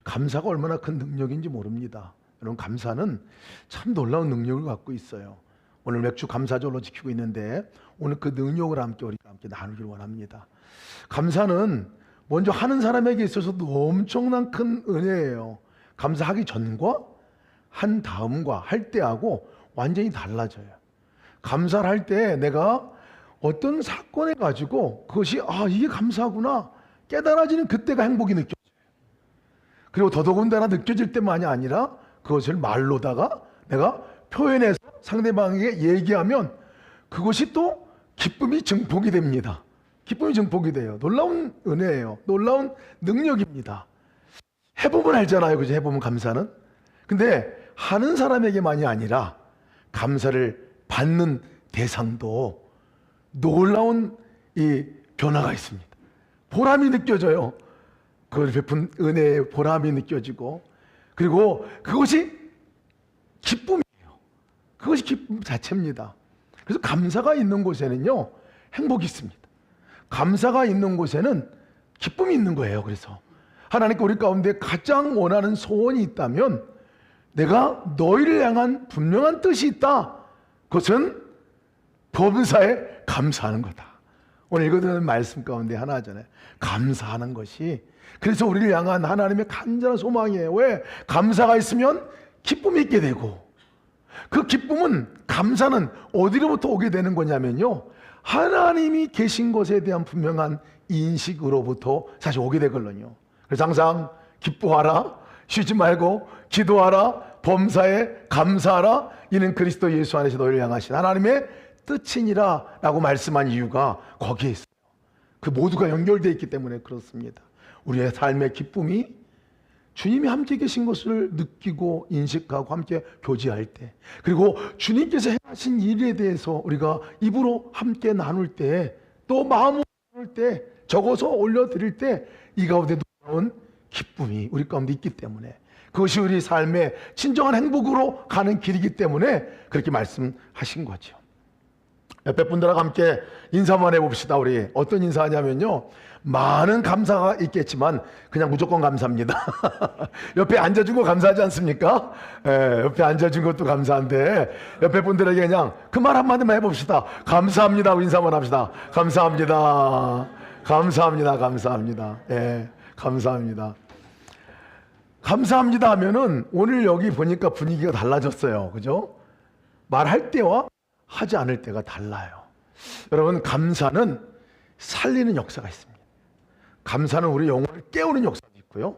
감사가 얼마나 큰 능력인지 모릅니다. 여러분, 감사는 참 놀라운 능력을 갖고 있어요. 오늘 맥주 감사절로 지키고 있는데 오늘 그 능력을 우리가 함께 나누길 원합니다. 감사는 먼저 하는 사람에게 있어서도 엄청난 큰 은혜예요. 감사하기 전과 한 다음과 할 때하고 완전히 달라져요. 감사를 할 때 내가 어떤 사건에 가지고 그것이 이게 감사구나 깨달아지는 그때가 행복이 느껴져요. 그리고 더더군다나 느껴질 때만이 아니라 그것을 말로다가 내가 표현해서 상대방에게 얘기하면 그것이 또 기쁨이 증폭이 됩니다. 기쁨이 증폭이 돼요. 놀라운 은혜예요. 놀라운 능력입니다. 해보면 알잖아요. 그죠? 해보면 감사는. 근데 하는 사람에게만이 아니라 감사를 받는 대상도 놀라운 이 변화가 있습니다. 보람이 느껴져요. 그걸 베푼 은혜의 보람이 느껴지고, 그리고 그것이 기쁨이에요. 그것이 기쁨 자체입니다. 그래서 감사가 있는 곳에는요, 행복이 있습니다. 감사가 있는 곳에는 기쁨이 있는 거예요. 그래서 하나님께 우리 가운데 가장 원하는 소원이 있다면 내가 너희를 향한 분명한 뜻이 있다. 그것은 범사에 감사하는 거다. 오늘 읽어드리는 말씀 가운데 하나잖아요. 감사하는 것이. 그래서 우리를 향한 하나님의 간절한 소망이에요. 왜? 감사가 있으면 기쁨이 있게 되고, 그 기쁨은, 감사는 어디로부터 오게 되는 거냐면요, 하나님이 계신 것에 대한 분명한 인식으로부터 사실 오게 되거든요. 그래서 항상 기뻐하라, 쉬지 말고 기도하라, 범사에 감사하라, 이는 그리스도 예수 안에서 너희를 향하신 하나님의 뜻이니라 라고 말씀한 이유가 거기에 있어요. 그 모두가 연결되어 있기 때문에 그렇습니다. 우리의 삶의 기쁨이 주님이 함께 계신 것을 느끼고 인식하고 함께 교제할 때, 그리고 주님께서 행하신 일에 대해서 우리가 입으로 함께 나눌 때, 또 마음으로 나눌 때, 적어서 올려드릴 때, 이 가운데 놀라운 기쁨이 우리 가운데 있기 때문에, 그것이 우리 삶의 진정한 행복으로 가는 길이기 때문에 그렇게 말씀하신 거죠. 옆에 분들하고 함께 인사만 해봅시다. 우리 어떤 인사하냐면요, 많은 감사가 있겠지만 그냥 무조건 감사합니다. 옆에 앉아준 거 감사하지 않습니까? 옆에 앉아준 것도 감사한데 옆에 분들에게 그냥 그 말 한마디만 해봅시다. 감사합니다 하고 인사만 합시다. 감사합니다. 감사합니다. 감사합니다. 감사합니다. 감사합니다 하면은 오늘 여기 보니까 분위기가 달라졌어요. 그죠? 말할 때와 하지 않을 때가 달라요. 여러분, 감사는 살리는 역사가 있습니다. 감사는 우리 영혼을 깨우는 역사도 있고요,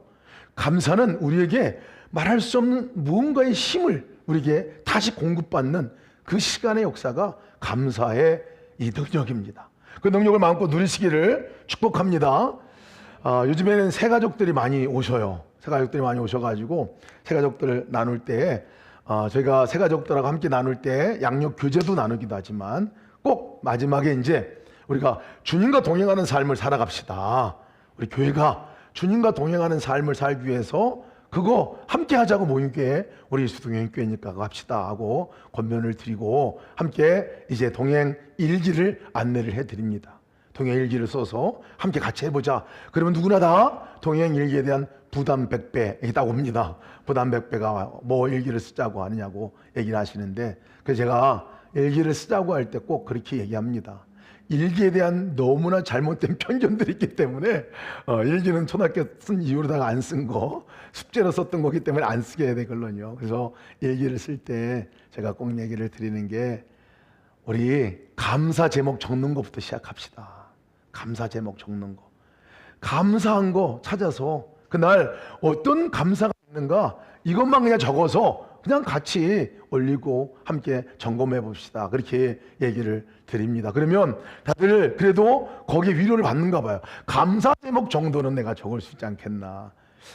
감사는 우리에게 말할 수 없는 무언가의 힘을 우리에게 다시 공급받는 그 시간의 역사가 감사의 이 능력입니다. 그 능력을 마음껏 누리시기를 축복합니다. 요즘에는 새가족들이 많이 오셔요. 새가족들이 많이 오셔가지고 새가족들을 나눌 때 저희가 새가족들하고 함께 나눌 때 양육 교제도 나누기도 하지만 꼭 마지막에 이제 우리가 주님과 동행하는 삶을 살아갑시다. 우리 교회가 주님과 동행하는 삶을 살기 위해서 그거 함께 하자고 모인 게 우리 예수동행교회니까 합시다 하고 권면을 드리고 함께 이제 동행 일기를 안내를 해드립니다. 동행 일기를 써서 함께 같이 해보자. 그러면 누구나 다 동행 일기에 대한 부담 100배 있다고 봅니다. 부담 100배가 뭐 일기를 쓰자고 하느냐고 얘기를 하시는데, 그래서 제가 일기를 쓰자고 할 때 꼭 그렇게 얘기합니다. 일기에 대한 너무나 잘못된 편견들이 있기 때문에 일기는 초등학교 쓴 이후로다가 안 쓴 거, 숙제로 썼던 거기 때문에 안 쓰게 되거든요. 그래서 일기를 쓸 때 제가 꼭 얘기를 드리는 게, 우리 감사 제목 적는 것부터 시작합시다. 감사 제목 적는 거, 감사한 거 찾아서 그날 어떤 감사가 있는가 이것만 그냥 적어서 그냥 같이 올리고 함께 점검해 봅시다. 그렇게 얘기를 드립니다. 그러면 다들 그래도 거기에 위로를 받는가 봐요. 감사 제목 정도는 내가 적을 수 있지 않겠나.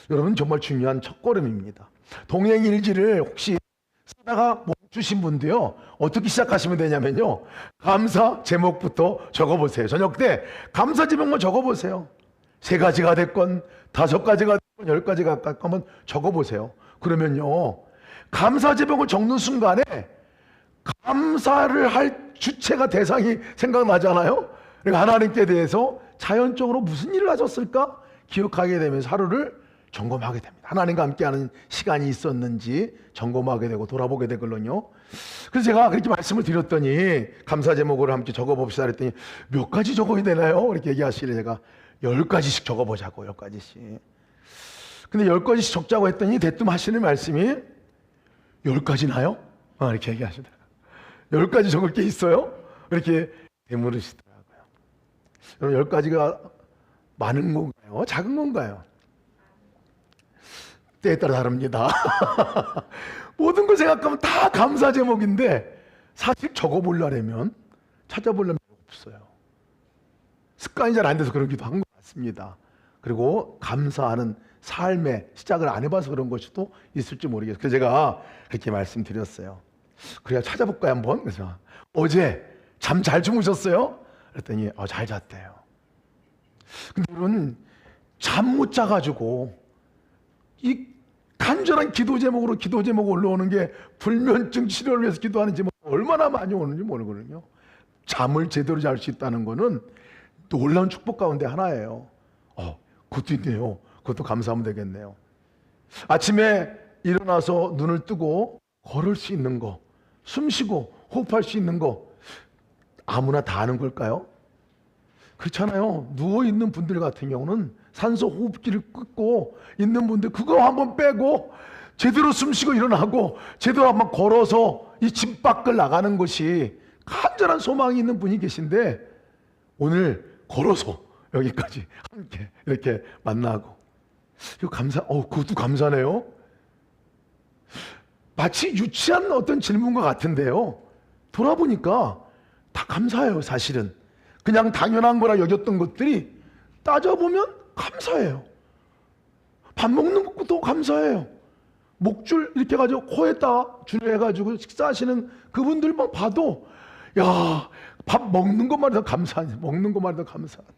여러분, 정말 중요한 첫걸음입니다. 동행 일지를 혹시 쓰다가 멈추신 분도요, 어떻게 시작하시면 되냐면요, 감사 제목부터 적어보세요. 저녁 때 감사 제목만 적어보세요. 3가지가 됐건 5가지가 됐건 10가지가 한번 적어보세요. 그러면요, 감사 제목을 적는 순간에 감사를 할 주체가, 대상이 생각나잖아요. 그러니까 하나님께 대해서 자연적으로 무슨 일을 하셨을까 기억하게 되면서 하루를 점검하게 됩니다. 하나님과 함께하는 시간이 있었는지 점검하게 되고 돌아보게 되거든요. 그래서 제가 그렇게 말씀을 드렸더니 감사 제목을 함께 적어봅시다 그랬더니 몇 가지 적어야 되나요? 이렇게 얘기하시길래 제가 10가지씩 적어보자고. 10가지씩. 근데 10가지씩 적자고 했더니 대뜸 하시는 말씀이 10가지나요? 이렇게 얘기하시더라고요. 10가지 적을 게 있어요? 이렇게 되물으시더라고요. 여러분 10가지가 많은 건가요? 작은 건가요? 때에 따라 다릅니다. 모든 걸 생각하면 다 감사 제목인데 사실 적어보려면 찾아보려면 없어요. 습관이 잘 안 돼서 그러기도 한 것 같습니다. 그리고 감사하는 삶의 시작을 안 해봐서 그런 것이 또 있을지 모르겠어요. 그래서 제가 그렇게 말씀드렸어요. 그래야 찾아볼까요 한번? 그래서 어제 잠 잘 주무셨어요? 그랬더니 잘 잤대요. 근데 여러분 잠 못 자가지고 이 간절한 기도 제목으로 기도 제목 올라오는 게 불면증 치료를 위해서 기도하는 제목 얼마나 많이 오는지 모르거든요. 잠을 제대로 잘 수 있다는 거는 놀라운 축복 가운데 하나예요. 그것도 있네요. 그것도 감사하면 되겠네요. 아침에 일어나서 눈을 뜨고 걸을 수 있는 거, 숨 쉬고 호흡할 수 있는 거 아무나 다 하는 걸까요? 그렇잖아요. 누워있는 분들 같은 경우는 산소 호흡기를 끊고 있는 분들 그거 한번 빼고 제대로 숨 쉬고 일어나고 제대로 한번 걸어서 이 집 밖을 나가는 것이 간절한 소망이 있는 분이 계신데 오늘 걸어서 여기까지 함께 이렇게 만나고 이거 그것도 감사네요. 마치 유치한 어떤 질문과 같은데요. 돌아보니까 다 감사해요. 사실은 그냥 당연한 거라 여겼던 것들이 따져보면 감사해요. 밥 먹는 것도 감사해요. 목줄 이렇게 해가지고 코에다 줄 해가지고 식사하시는 그분들만 봐도 야, 밥 먹는 것만 해도 감사하네. 먹는 것만 해도 감사하다.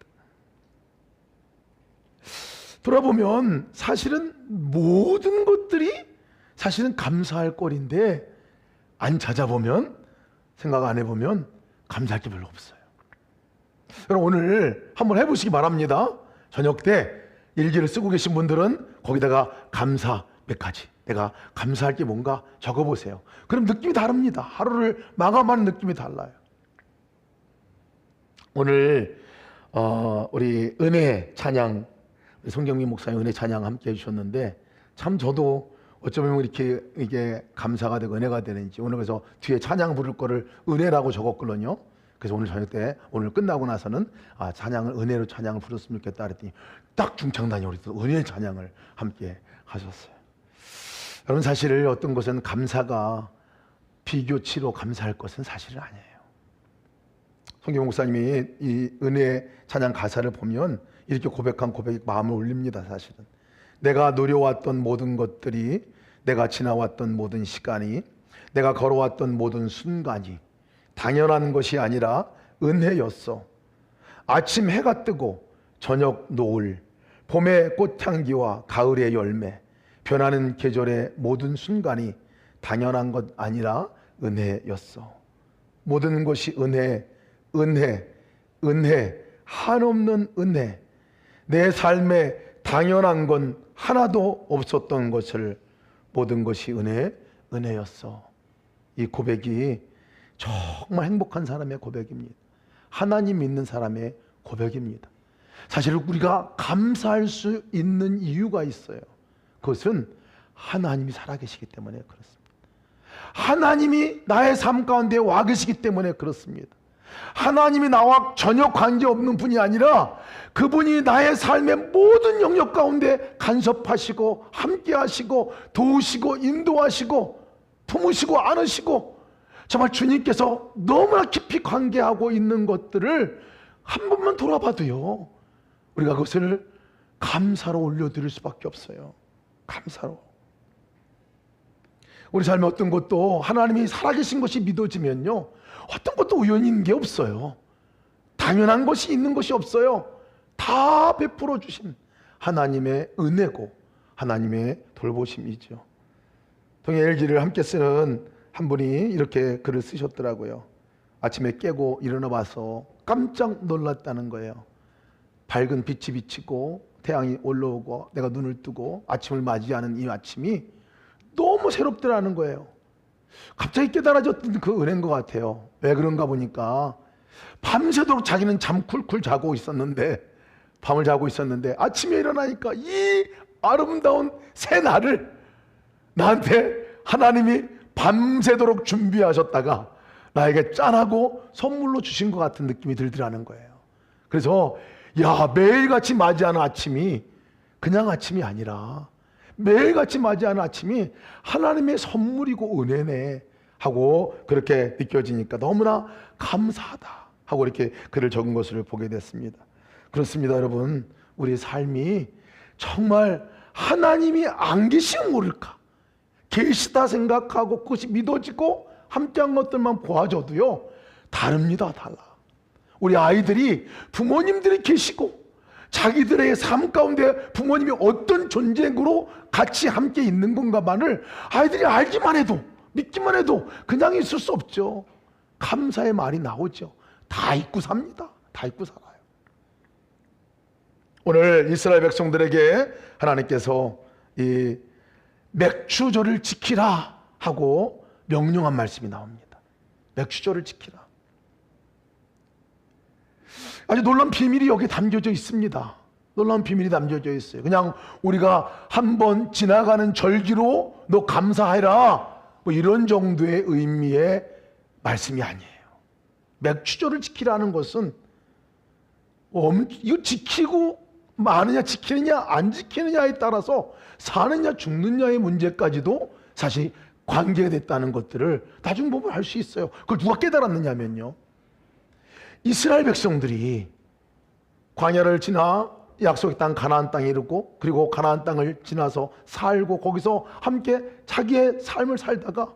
돌아보면 사실은 모든 것들이 사실은 감사할 거리인데 안 찾아보면 생각 안 해보면 감사할 게 별로 없어요. 여러분 오늘 한번 해보시기 바랍니다. 저녁 때 일기를 쓰고 계신 분들은 거기다가 감사 몇 가지 내가 감사할 게 뭔가 적어보세요. 그럼 느낌이 다릅니다. 하루를 마감하는 느낌이 달라요. 오늘 우리 은혜 찬양 송경민 목사님 은혜 찬양 함께 해주셨는데 참 저도 어쩌면 이게 감사가 되고 은혜가 되는지 오늘 그래서 뒤에 찬양 부를 거를 은혜라고 적었거든요. 그래서 오늘 저녁 때 오늘 끝나고 나서는 찬양을 은혜로 찬양을 부르셨으면 좋겠다 그랬더니 딱 중창단이 우리 또 은혜 찬양을 함께 하셨어요. 여러분 사실 어떤 것은 감사가 비교치로 감사할 것은 사실은 아니에요. 송경민 목사님이 이 은혜 찬양 가사를 보면 이렇게 고백한 고백이 마음을 울립니다. 사실은 내가 누려왔던 모든 것들이 내가 지나왔던 모든 시간이 내가 걸어왔던 모든 순간이 당연한 것이 아니라 은혜였어. 아침 해가 뜨고 저녁 노을 봄의 꽃향기와 가을의 열매 변하는 계절의 모든 순간이 당연한 것 아니라 은혜였어. 모든 것이 은혜 한없는 은혜. 내 삶에 당연한 건 하나도 없었던 것을 모든 것이 은혜였어. 이 고백이 정말 행복한 사람의 고백입니다. 하나님 믿는 사람의 고백입니다. 사실 우리가 감사할 수 있는 이유가 있어요. 그것은 하나님이 살아계시기 때문에 그렇습니다. 하나님이 나의 삶 가운데 와 계시기 때문에 그렇습니다. 하나님이 나와 전혀 관계없는 분이 아니라 그분이 나의 삶의 모든 영역 가운데 간섭하시고 함께하시고 도우시고 인도하시고 품으시고 안으시고 정말 주님께서 너무나 깊이 관계하고 있는 것들을 한 번만 돌아봐도요 우리가 그것을 감사로 올려드릴 수밖에 없어요. 감사로. 우리 삶의 어떤 것도 하나님이 살아계신 것이 믿어지면요 어떤 것도 우연히 있는 게 없어요. 당연한 것이 있는 것이 없어요. 다 베풀어 주신 하나님의 은혜고 하나님의 돌보심이죠. 동해 LG를 함께 쓰는 한 분이 이렇게 글을 쓰셨더라고요. 아침에 깨고 일어나 봐서 깜짝 놀랐다는 거예요. 밝은 빛이 비치고 태양이 올라오고 내가 눈을 뜨고 아침을 맞이하는 이 아침이 너무 새롭더라는 거예요. 갑자기 깨달아졌던 그 은혜인 것 같아요. 왜 그런가 보니까 밤새도록 자기는 잠 쿨쿨 자고 있었는데, 밤을 자고 있었는데 아침에 일어나니까 이 아름다운 새 날을 나한테 하나님이 밤새도록 준비하셨다가 나에게 짠하고 선물로 주신 것 같은 느낌이 들더라는 거예요. 그래서 매일같이 맞이하는 아침이 그냥 아침이 아니라 매일같이 맞이하는 아침이 하나님의 선물이고 은혜네 하고 그렇게 느껴지니까 너무나 감사하다 하고 이렇게 글을 적은 것을 보게 됐습니다. 그렇습니다, 여러분. 우리 삶이 정말 하나님이 안 계시면 모를까, 계시다 생각하고 그것이 믿어지고 함께한 것들만 보아줘도요 다릅니다. 달라. 우리 아이들이 부모님들이 계시고 자기들의 삶 가운데 부모님이 어떤 존재로 같이 함께 있는 건가만을 아이들이 알기만 해도, 믿기만 해도 그냥 있을 수 없죠. 감사의 말이 나오죠. 다 잊고 삽니다. 다 잊고 살아요. 오늘 이스라엘 백성들에게 하나님께서 이 맥추절을 지키라 하고 명령한 말씀이 나옵니다. 맥추절을 지키라. 아주 놀라운 비밀이 여기에 담겨져 있습니다. 놀라운 비밀이 담겨져 있어요. 그냥 우리가 한번 지나가는 절기로 너 감사해라 뭐 이런 정도의 의미의 말씀이 아니에요. 맥추절을 지키라는 것은 이거 지키고 마느냐 지키느냐 안 지키느냐에 따라서 사느냐 죽느냐의 문제까지도 사실 관계가 됐다는 것들을 나중 보면 알 수 있어요. 그걸 누가 깨달았느냐면요, 이스라엘 백성들이 광야를 지나 약속의 땅 가나안 땅에 이르고, 그리고 가나안 땅을 지나서 살고 거기서 함께 자기의 삶을 살다가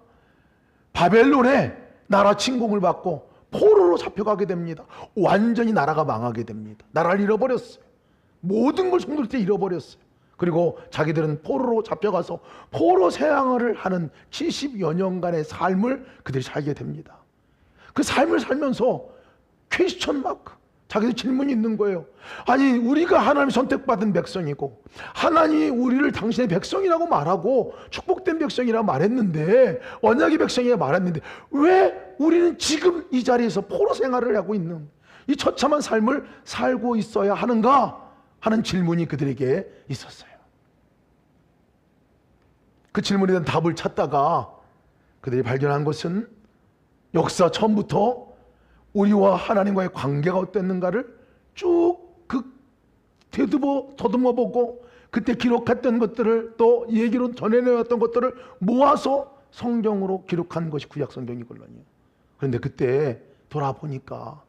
바벨론의 나라 침공을 받고 포로로 잡혀가게 됩니다. 완전히 나라가 망하게 됩니다. 나라를 잃어버렸어요. 모든 걸 손들 때 잃어버렸어요. 그리고 자기들은 포로로 잡혀가서 포로 생활을 하는 70여 년간의 삶을 그들이 살게 됩니다. 그 삶을 살면서 퀘스천 마크, 자기들 질문이 있는 거예요. 아니, 우리가 하나님 선택받은 백성이고 하나님이 우리를 당신의 백성이라고 말하고 축복된 백성이라고 말했는데, 언약의 백성이라고 말했는데 왜 우리는 지금 이 자리에서 포로 생활을 하고 있는 이 처참한 삶을 살고 있어야 하는가 하는 질문이 그들에게 있었어요. 그 질문에 대한 답을 찾다가 그들이 발견한 것은 역사 처음부터 우리와 하나님과의 관계가 어땠는가를 쭉 더듬어 보고 그때 기록했던 것들을 또 얘기로 전해내왔던 것들을 모아서 성경으로 기록한 것이 구약 성경이거든요. 그런데 그때 돌아보니까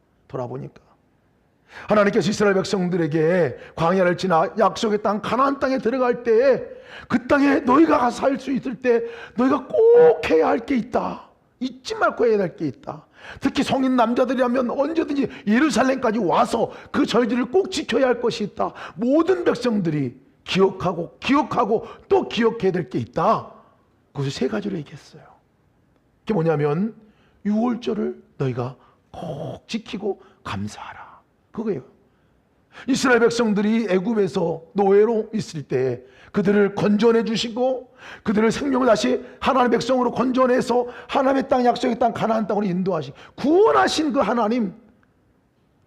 하나님께서 이스라엘 백성들에게 광야를 지나 약속의 땅 가나안 땅에 들어갈 때에 그 땅에 너희가 살 수 있을 때 너희가 꼭 해야 할 게 있다. 잊지 말고 해야 할 게 있다. 특히 성인 남자들이라면 언제든지 예루살렘까지 와서 그 절기를 꼭 지켜야 할 것이 있다. 모든 백성들이 기억하고 또 기억해야 될 게 있다. 그것을 세 가지로 얘기했어요. 그게 뭐냐면 유월절을 너희가 꼭 지키고 감사하라. 그거예요. 이스라엘 백성들이 애굽에서 노예로 있을 때 그들을 건져내 주시고 그들을 생명을 다시 하나님의 백성으로 건져내서 하나님의 땅, 약속의 땅 가나안 땅으로 인도하신 구원하신 그 하나님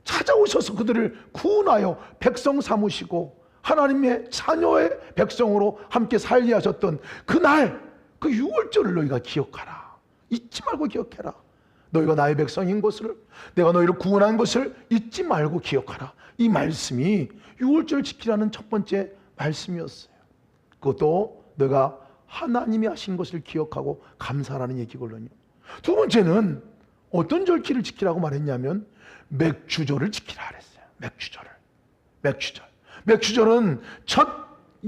찾아오셔서 그들을 구원하여 백성 삼으시고 하나님의 자녀의 백성으로 함께 살게 하셨던 그날, 그 유월절을 너희가 기억하라. 잊지 말고 기억해라. 너희가 나의 백성인 것을, 내가 너희를 구원한 것을 잊지 말고 기억하라. 이 말씀이 유월절을 지키라는 첫 번째 말씀이었어요. 그것도 너가 하나님이 하신 것을 기억하고 감사하라는 얘기거든요. 두 번째는 어떤 절기를 지키라고 말했냐면 맥추절을 지키라 그랬어요. 맥추절은 첫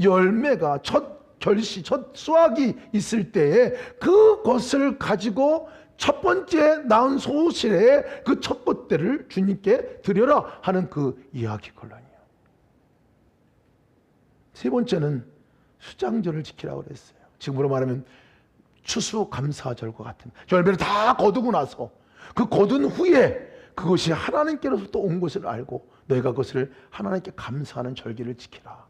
열매가, 첫 결실, 첫 수확이 있을 때에 그것을 가지고 첫 번째 낳은 소실의 그 첫 pot대를 주님께 드려라 하는 그 이야기거든요. 세 번째는 수장절을 지키라고 그랬어요. 지금으로 말하면 추수감사절과 같은 열매를 다 거두고 나서 그 거둔 후에 그것이 하나님께로부터 온 것을 알고 너희가 그것을 하나님께 감사하는 절기를 지키라.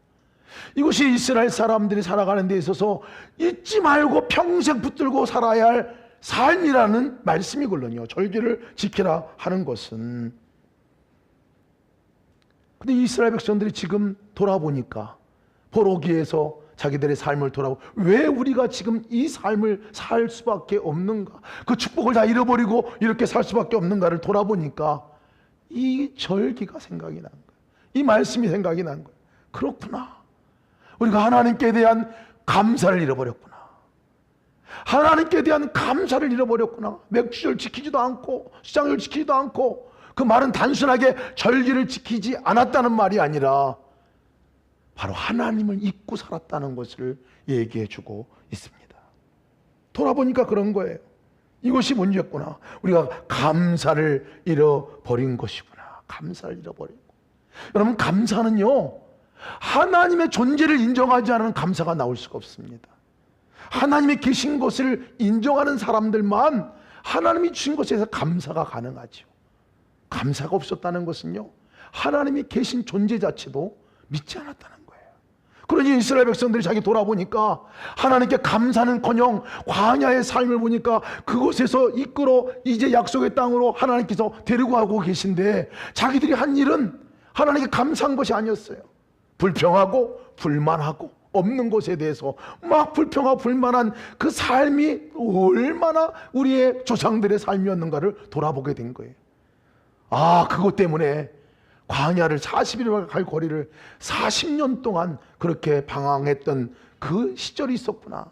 이것이 이스라엘 사람들이 살아가는 데 있어서 잊지 말고 평생 붙들고 살아야 할 삶이라는 말씀이거든요. 절기를 지키라 하는 것은. 근데 이스라엘 백성들이 지금 돌아보니까 포로기에서 자기들의 삶을 돌아보고, 왜 우리가 지금 이 삶을 살 수밖에 없는가, 그 축복을 다 잃어버리고 이렇게 살 수밖에 없는가를 돌아보니까 이 절기가 생각이 난 거예요. 이 말씀이 생각이 난 거예요. 그렇구나, 우리가 하나님께 대한 감사를 잃어버렸구나. 하나님께 대한 감사를 잃어버렸구나. 맥주절 지키지도 않고 시장절 지키지도 않고, 그 말은 단순하게 절기를 지키지 않았다는 말이 아니라 바로 하나님을 잊고 살았다는 것을 얘기해 주고 있습니다. 돌아보니까 그런 거예요. 이것이 문제였구나. 우리가 감사를 잃어버린 것이구나. 감사를 잃어버리고. 여러분, 감사는요, 하나님의 존재를 인정하지 않은 감사가 나올 수가 없습니다. 하나님이 계신 것을 인정하는 사람들만 하나님이 주신 것에 대해서 감사가 가능하죠. 감사가 없었다는 것은요, 하나님이 계신 존재 자체도 믿지 않았다는 거예요. 그러니 이스라엘 백성들이 자기 돌아보니까 하나님께 감사는커녕 광야의 삶을 보니까 그곳에서 이끌어 이제 약속의 땅으로 하나님께서 데리고 가고 계신데, 자기들이 한 일은 하나님께 감사한 것이 아니었어요. 불평하고 불만하고 없는 것에 대해서 막 불평하고 불만한 그 삶이 얼마나 우리의 조상들의 삶이었는가를 돌아보게 된 거예요. 아, 그것 때문에 광야를 40일을 갈 거리를 40년 동안 그렇게 방황했던 그 시절이 있었구나.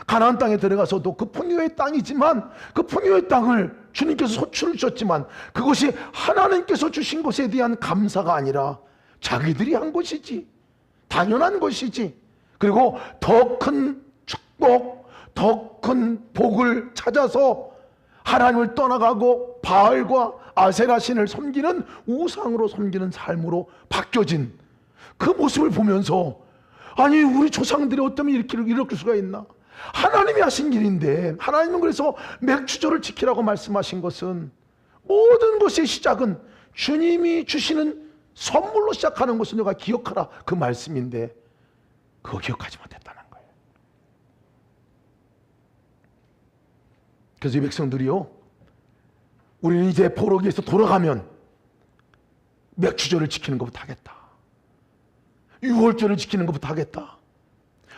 가나안 땅에 들어가서도 그 풍요의 땅이지만, 그 풍요의 땅을 주님께서 소출을 주셨지만 그것이 하나님께서 주신 것에 대한 감사가 아니라 자기들이 한 것이지, 당연한 것이지, 그리고 더 큰 축복, 더 큰 복을 찾아서 하나님을 떠나가고 바알과 아세라 신을 섬기는, 우상으로 섬기는 삶으로 바뀌어진 그 모습을 보면서, 아니, 우리 조상들이 어쩌면 이렇게 수가 있나. 하나님이 하신 일인데, 하나님은 그래서 맥주절을 지키라고 말씀하신 것은, 모든 것의 시작은 주님이 주시는 선물로 시작하는 것을 너가 기억하라, 그 말씀인데 그거 기억하지 못했다는 거예요. 그래서 이 백성들이요, 우리는 이제 포로기에서 돌아가면 맥주절을 지키는 것부터 하겠다, 유월절을 지키는 것부터 하겠다,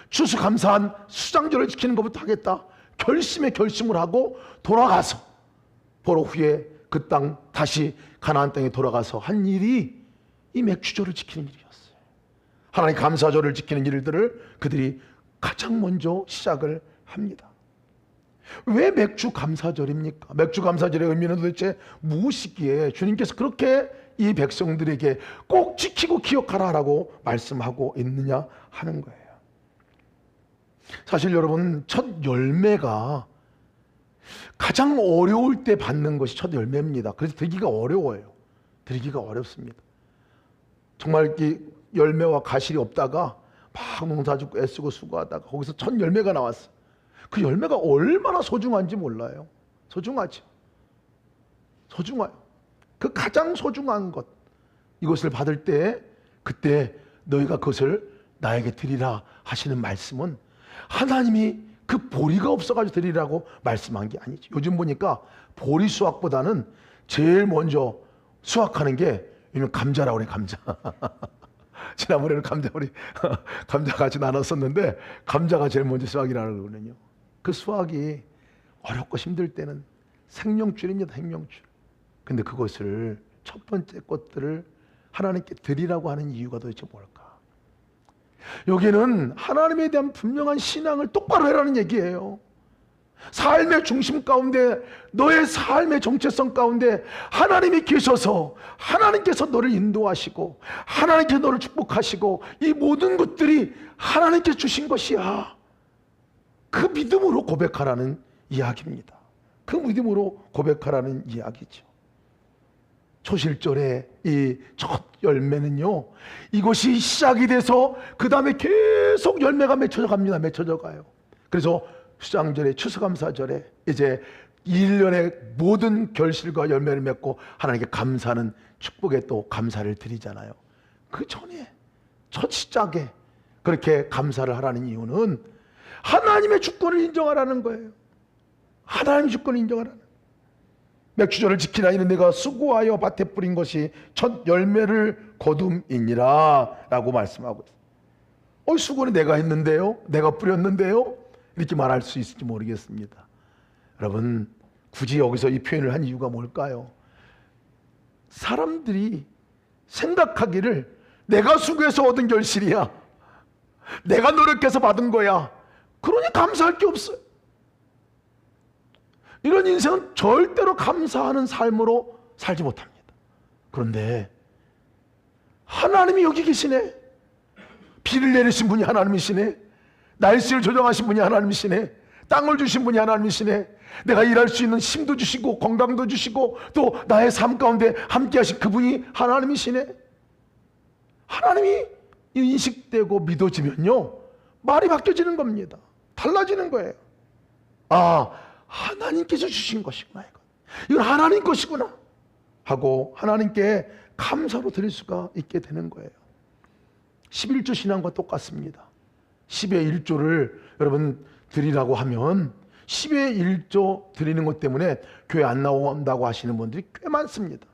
추수감사한 수장절을 지키는 것부터 하겠다, 결심에 결심을 하고 돌아가서 포로 후에 그 땅 다시 가나안 땅에 돌아가서 한 일이 이 맥주절을 지키는 일이었어요. 하나님 감사절을 지키는 일들을 그들이 가장 먼저 시작을 합니다. 왜 맥주 감사절입니까? 맥주 감사절의 의미는 도대체 무엇이기에 주님께서 그렇게 이 백성들에게 꼭 지키고 기억하라라고 말씀하고 있느냐 하는 거예요. 사실 여러분, 첫 열매가 가장 어려울 때 받는 것이 첫 열매입니다. 그래서 드리기가 어려워요. 드리기가 어렵습니다. 정말 이 열매와 가실이 없다가 막 농사짓고 애쓰고 수고하다가 거기서 첫 열매가 나왔어. 그 열매가 얼마나 소중한지 몰라요. 소중하죠. 소중해요. 그 가장 소중한 것, 이것을 받을 때, 그때 너희가 그것을 나에게 드리라 하시는 말씀은 하나님이 그 보리가 없어가지고 드리라고 말씀한 게 아니죠. 요즘 보니까 보리 수확보다는 제일 먼저 수확하는 게 감자라고 그래, 감자. 지난번에는 감자 같이 나눴었는데, 감자가 제일 먼저 수확이라고 그러거든요. 그 수확이 어렵고 힘들 때는 생명줄입니다, 생명줄. 근데 그것을 첫 번째 것들을 하나님께 드리라고 하는 이유가 도대체 뭘까? 여기는 하나님에 대한 분명한 신앙을 똑바로 해라는 얘기예요. 삶의 중심 가운데, 너의 삶의 정체성 가운데 하나님이 계셔서 하나님께서 너를 인도하시고 하나님께서 너를 축복하시고 이 모든 것들이 하나님께서 주신 것이야. 그 믿음으로 고백하라는 이야기입니다. 그 믿음으로 고백하라는 이야기죠. 초실절의 이 첫 열매는요, 이것이 시작이 돼서 그 다음에 계속 열매가 맺혀져 갑니다. 맺혀져 가요. 그래서 수장절에, 추수감사절에 이제 1년의 모든 결실과 열매를 맺고 하나님께 감사하는 축복에 또 감사를 드리잖아요. 그 전에, 첫 시작에 그렇게 감사를 하라는 이유는 하나님의 주권을 인정하라는 거예요. 하나님의 주권을 인정하라는 거예요. 맥주절을 지키라 이는 내가 수고하여 밭에 뿌린 것이 첫 열매를 거둠이니라 라고 말씀하고 있어요. 수고는 내가 했는데요, 내가 뿌렸는데요, 이렇게 말할 수 있을지 모르겠습니다. 여러분, 굳이 여기서 이 표현을 한 이유가 뭘까요? 사람들이 생각하기를 내가 수고해서 얻은 결실이야, 내가 노력해서 받은 거야, 그러니 감사할 게 없어요. 이런 인생은 절대로 감사하는 삶으로 살지 못합니다. 그런데 하나님이 여기 계시네. 비를 내리신 분이 하나님이시네. 날씨를 조정하신 분이 하나님이시네. 땅을 주신 분이 하나님이시네. 내가 일할 수 있는 힘도 주시고 건강도 주시고 또 나의 삶 가운데 함께 하신 그분이 하나님이시네. 하나님이 인식되고 믿어지면요, 말이 바뀌어지는 겁니다. 달라지는 거예요. 아, 하나님께서 주신 것이구나, 이건 하나님 것이구나 하고 하나님께 감사로 드릴 수가 있게 되는 거예요. 11조 신앙과 똑같습니다. 10의 1조를 여러분 드리라고 하면 10의 1조 드리는 것 때문에 교회 안 나온다고 하시는 분들이 꽤 많습니다.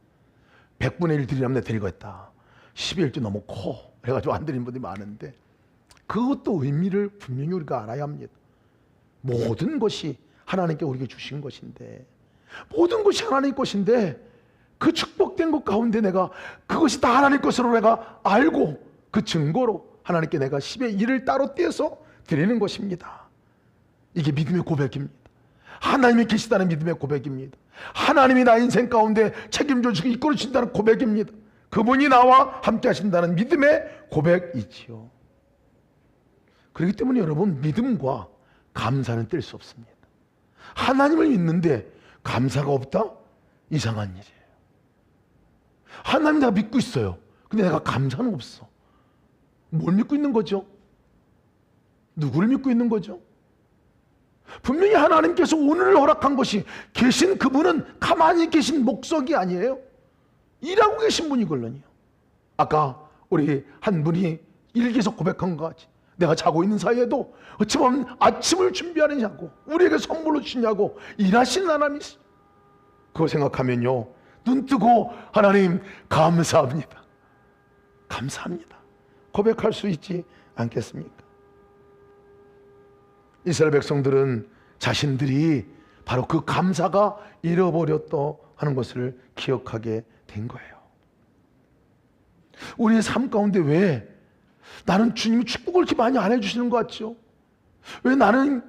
100분의 1 드리려면 내가 드리겠다, 10의 1조 너무 커 그래가지고 안 드리는 분들이 많은데, 그것도 의미를 분명히 우리가 알아야 합니다. 모든 것이 하나님께 우리에게 주신 것인데, 모든 것이 하나님 것인데 그 축복된 것 가운데 내가 그것이 다 하나님 것으로 내가 알고 그 증거로 하나님께 내가 10의 1을 따로 떼서 드리는 것입니다. 이게 믿음의 고백입니다. 하나님이 계시다는 믿음의 고백입니다. 하나님이 나 인생 가운데 책임져 주시고 이끌어 주신다는 고백입니다. 그분이 나와 함께 하신다는 믿음의 고백이지요. 그렇기 때문에 여러분, 믿음과 감사는 뗄 수 없습니다. 하나님을 믿는데 감사가 없다? 이상한 일이에요. 하나님 내가 믿고 있어요. 근데 내가 감사는 없어. 뭘 믿고 있는 거죠? 누구를 믿고 있는 거죠? 분명히 하나님께서 오늘을 허락한 것이, 계신 그분은 가만히 계신 목석이 아니에요. 일하고 계신 분이걸요. 아까 우리 한 분이 일기에서 고백한 것 같이, 내가 자고 있는 사이에도 어찌보면 아침을 준비하느냐고, 우리에게 선물로 주냐고 일하시는 하나님이시죠. 그거 생각하면요, 눈 뜨고 하나님 감사합니다, 감사합니다 고백할 수 있지 않겠습니까? 이스라엘 백성들은 자신들이 바로 그 감사가 잃어버렸다 하는 것을 기억하게 된 거예요. 우리의 삶 가운데 왜 나는 주님이 축복을 이렇게 많이 안 해주시는 것 같죠? 왜 나는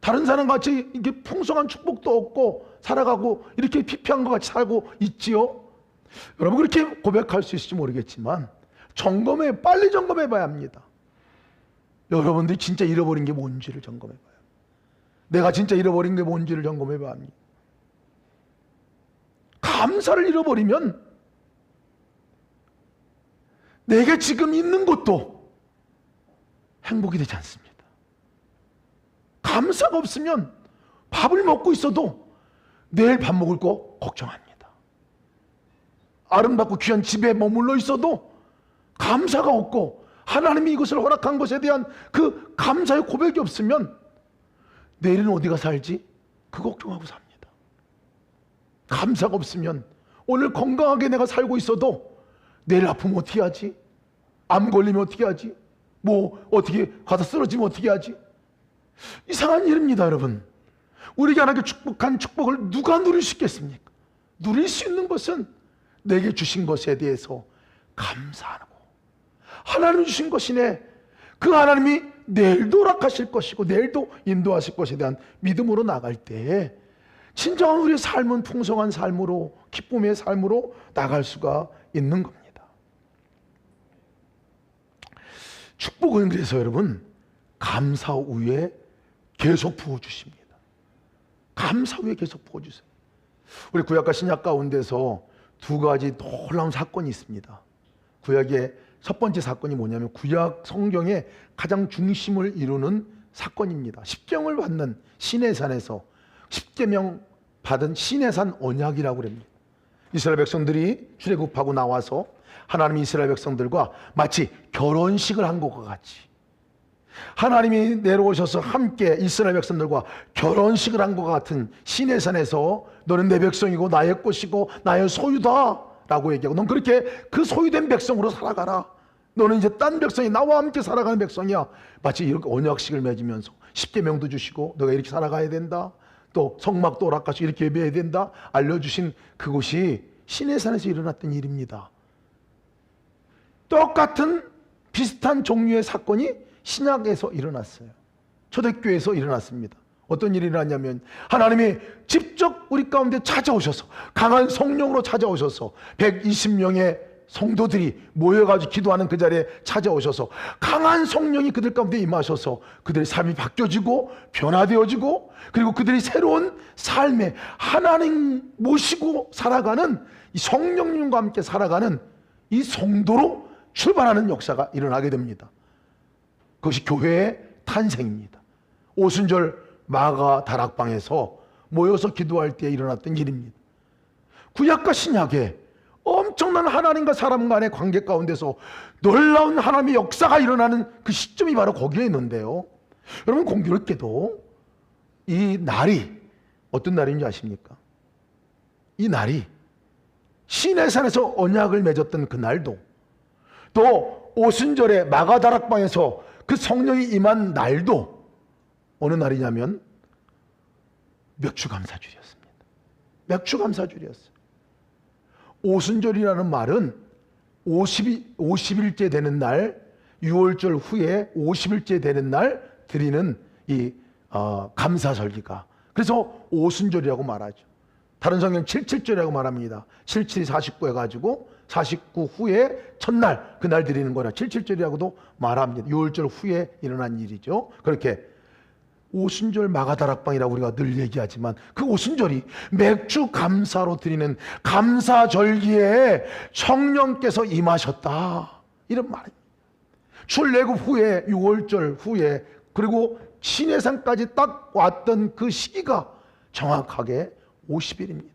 다른 사람 같이 이렇게 풍성한 축복도 없고 살아가고 이렇게 피폐한 것 같이 살고 있지요? 여러분, 그렇게 고백할 수 있을지 모르겠지만 빨리 점검해 봐야 합니다. 여러분들이 진짜 잃어버린 게 뭔지를 점검해 봐요. 내가 진짜 잃어버린 게 뭔지를 점검해 봐야 합니다. 감사를 잃어버리면 내게 지금 있는 것도 행복이 되지 않습니다. 감사가 없으면 밥을 먹고 있어도 내일 밥 먹을 거 걱정합니다. 아름답고 귀한 집에 머물러 있어도 감사가 없고 하나님이 이것을 허락한 것에 대한 그 감사의 고백이 없으면 내일은 어디가 살지? 그 걱정하고 삽니다. 감사가 없으면 오늘 건강하게 내가 살고 있어도 내일 아프면 어떻게 하지? 암 걸리면 어떻게 하지? 뭐 어떻게 가다 쓰러지면 어떻게 하지? 이상한 일입니다, 여러분. 우리에게 하나님께 축복한 축복을 누가 누릴 수 있겠습니까? 누릴 수 있는 것은 내게 주신 것에 대해서 감사하고, 하나님 주신 것이네, 그 하나님이 내일도 허락하실 것이고 내일도 인도하실 것에 대한 믿음으로 나갈 때 진정한 우리의 삶은 풍성한 삶으로, 기쁨의 삶으로 나갈 수가 있는 겁니다. 축복은 그래서 여러분, 감사 후에 계속 부어주십니다. 감사 후에 계속 부어주세요. 우리 구약과 신약 가운데서 두 가지 놀라운 사건이 있습니다. 구약의 첫 번째 사건이 뭐냐면 구약 성경의 가장 중심을 이루는 사건입니다. 십계명을 받는 시내산에서 십계명 받은 시내산 언약이라고 합니다. 이스라엘 백성들이 출애굽하고 나와서 하나님이 이스라엘 백성들과 마치 결혼식을 한 것과 같이 하나님이 내려오셔서 함께 이스라엘 백성들과 결혼식을 한 것 같은 시내산에서 너는 내 백성이고 나의 것이고 나의 소유다 라고 얘기하고, 넌 그렇게 그 소유된 백성으로 살아가라. 너는 이제 딴 백성이 나와 함께 살아가는 백성이야. 마치 이렇게 언약식을 맺으면서 십계명도 주시고 너가 이렇게 살아가야 된다, 또 성막도 오락가시고 이렇게 예배해야 된다 알려주신 그곳이 시내산에서 일어났던 일입니다. 똑같은 비슷한 종류의 사건이 신약에서 일어났어요. 초대교회에서 일어났습니다. 어떤 일이 일어났냐면, 하나님이 직접 우리 가운데 찾아오셔서, 강한 성령으로 찾아오셔서 120명의 성도들이 모여가지고 기도하는 그 자리에 찾아오셔서 강한 성령이 그들 가운데 임하셔서 그들의 삶이 바뀌어지고 변화되어지고, 그리고 그들이 새로운 삶에 하나님 모시고 살아가는, 이 성령님과 함께 살아가는 이 성도로 출발하는 역사가 일어나게 됩니다. 그것이 교회의 탄생입니다. 오순절 마가 다락방에서 모여서 기도할 때 일어났던 일입니다. 구약과 신약에 엄청난 하나님과 사람 간의 관계 가운데서 놀라운 하나님의 역사가 일어나는 그 시점이 바로 거기에 있는데요. 여러분, 공교롭게도 이 날이 어떤 날인지 아십니까? 이 날이 시내산에서 언약을 맺었던 그 날도, 또 오순절에 마가다락방에서 그 성령이 임한 날도 어느 날이냐면 맥주감사주일이었습니다. 맥주감사주일이었어요. 오순절이라는 말은 50일째 되는 날, 6월절 후에 50일째 되는 날 드리는 이 감사절기가, 그래서 오순절이라고 말하죠. 다른 성경 77절이라고 말합니다. 77이 49 해가지고 49 후에 첫날, 그날 드리는 거라 77절이라고도 말합니다. 6월절 후에 일어난 일이죠. 그렇게 오순절 마가다락방이라고 우리가 늘 얘기하지만, 그 오순절이 맥주 감사로 드리는 감사절기에 성령께서 임하셨다, 이런 말입니다. 출애굽 후에 6월절 후에, 그리고 시내산까지 딱 왔던 그 시기가 정확하게 50일입니다.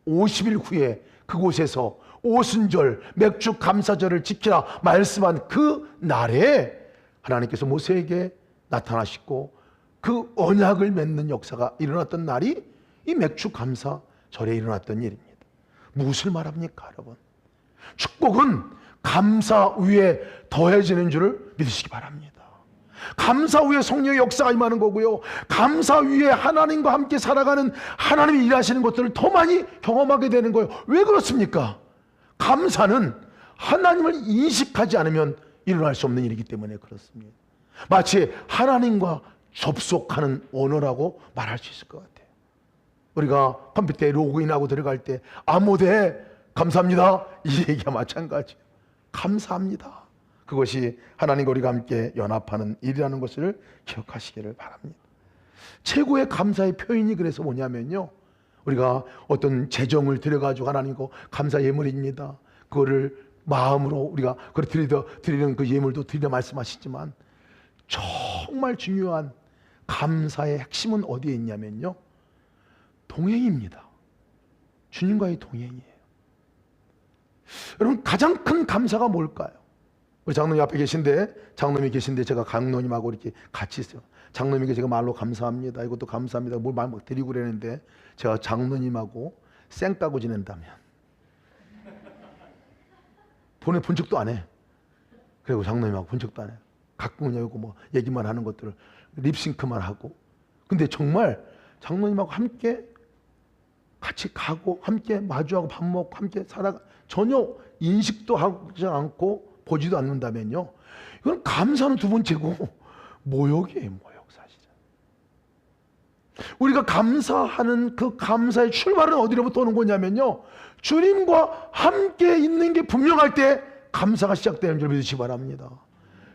50일 후에 그곳에서 오순절 맥주 감사절을 지키라 말씀한 그 날에 하나님께서 모세에게 나타나시고 그 언약을 맺는 역사가 일어났던 날이 이 맥주 감사절에 일어났던 일입니다. 무엇을 말합니까, 여러분? 축복은 감사 위에 더해지는 줄을 믿으시기 바랍니다. 감사 위에 성령의 역사가 임하는 거고요, 감사 위에 하나님과 함께 살아가는 하나님이 일하시는 것들을 더 많이 경험하게 되는 거예요. 왜 그렇습니까? 감사는 하나님을 인식하지 않으면 일어날 수 없는 일이기 때문에 그렇습니다. 마치 하나님과 접속하는 언어라고 말할 수 있을 것 같아요. 우리가 컴퓨터에 로그인하고 들어갈 때 아무데 감사합니다, 이 얘기가 마찬가지예요. 감사합니다. 그것이 하나님과 우리가 함께 연합하는 일이라는 것을 기억하시기를 바랍니다. 최고의 감사의 표현이 그래서 뭐냐면요, 우리가 어떤 재정을 들여가지고 하나님과 감사 예물입니다, 그거를 마음으로 우리가 그걸 드리는 그 예물도 드리려 말씀하시지만, 정말 중요한 감사의 핵심은 어디에 있냐면요, 동행입니다. 주님과의 동행이에요. 여러분, 가장 큰 감사가 뭘까요? 우리 장로님 앞에 계신데, 장로님이 계신데 제가 장로님하고 이렇게 같이 있어요. 장로님에게 제가 말로 감사합니다, 이것도 감사합니다, 뭘 말 드리고 그러는데, 제가 장로님하고 쌩 까고 지낸다면 본 적도 안 해. 그리고 장로님하고 본 적도 안 해. 가끔 그냥 뭐 얘기만 하는 것들을 립싱크만 하고. 근데 정말 장로님하고 함께 같이 가고 함께 마주하고 밥 먹고 함께 살아가, 전혀 인식도 하지 않고 보지도 않는다면요, 이건 감사는 두 번째고 모욕이에요. 모욕. 사실은 우리가 감사하는 그 감사의 출발은 어디로부터 오는 거냐면요, 주님과 함께 있는 게 분명할 때 감사가 시작되는 줄 믿으시기 바랍니다.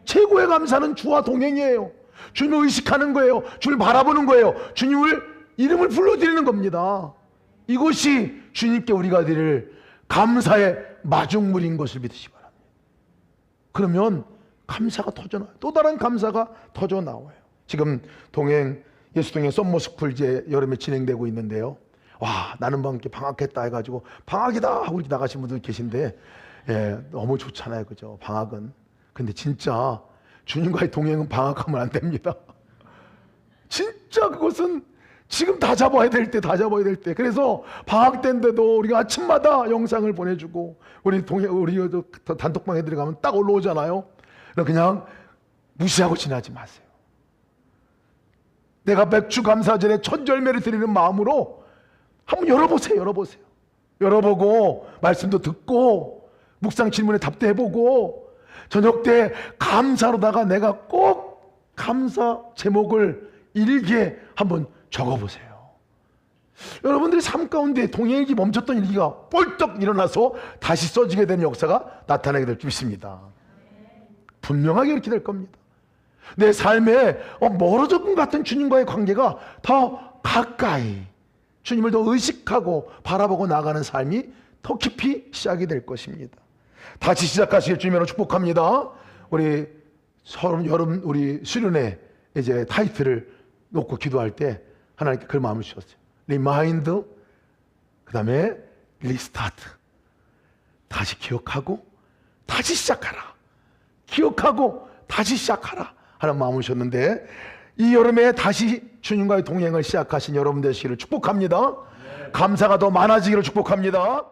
최고의 감사는 주와 동행이에요. 주님을 의식하는 거예요. 주님을 바라보는 거예요. 주님을 이름을 불러드리는 겁니다. 이것이 주님께 우리가 드릴 감사의 마중물인 것을 믿으시기 바랍니다. 그러면 감사가 터져나와요. 또 다른 감사가 터져나와요. 지금 예수동행 썸머스쿨 이제 여름에 진행되고 있는데요, 와, 나는 막 이렇게 방학했다 해가지고 방학이다 하고 이렇게 나가신 분들 계신데, 예, 너무 좋잖아요, 그죠? 방학은. 근데 진짜 주님과의 동행은 방학하면 안 됩니다. 진짜 그것은 지금 다 잡아야 될 때, 다 잡아야 될 때. 그래서 방학 때인데도 우리가 아침마다 영상을 보내주고, 우리 단톡방에 들어가면 딱 올라오잖아요. 그냥 무시하고 지나지 마세요. 내가 맥주 감사절에 첫 열매를 드리는 마음으로 한번 열어보세요. 열어보고 말씀도 듣고 묵상 질문에 답도 해보고 저녁 때 감사로다가 내가 꼭 감사 제목을 일기에 한번 적어보세요. 여러분들이 삶 가운데 동행일기 멈췄던 일기가 뻘떡 일어나서 다시 써지게 되는 역사가 나타나게 될 줄 믿습니다. 분명하게 이렇게 될 겁니다. 내 삶에 멀어졌던 것 같은 주님과의 관계가 더 가까이, 주님을 더 의식하고 바라보고 나가는 삶이 더 깊이 시작이 될 것입니다. 다시 시작하시길 주님으로 축복합니다. 우리 여름 우리 수련회 이제 타이틀을 놓고 기도할 때 하나님께 그 마음을 주셨어요. 리마인드, 그 다음에 리스타트. 다시 기억하고 다시 시작하라. 기억하고 다시 시작하라 하는 마음을 주셨는데, 이 여름에 다시 주님과의 동행을 시작하신 여러분 되시기를 축복합니다. 감사가 더 많아지기를 축복합니다.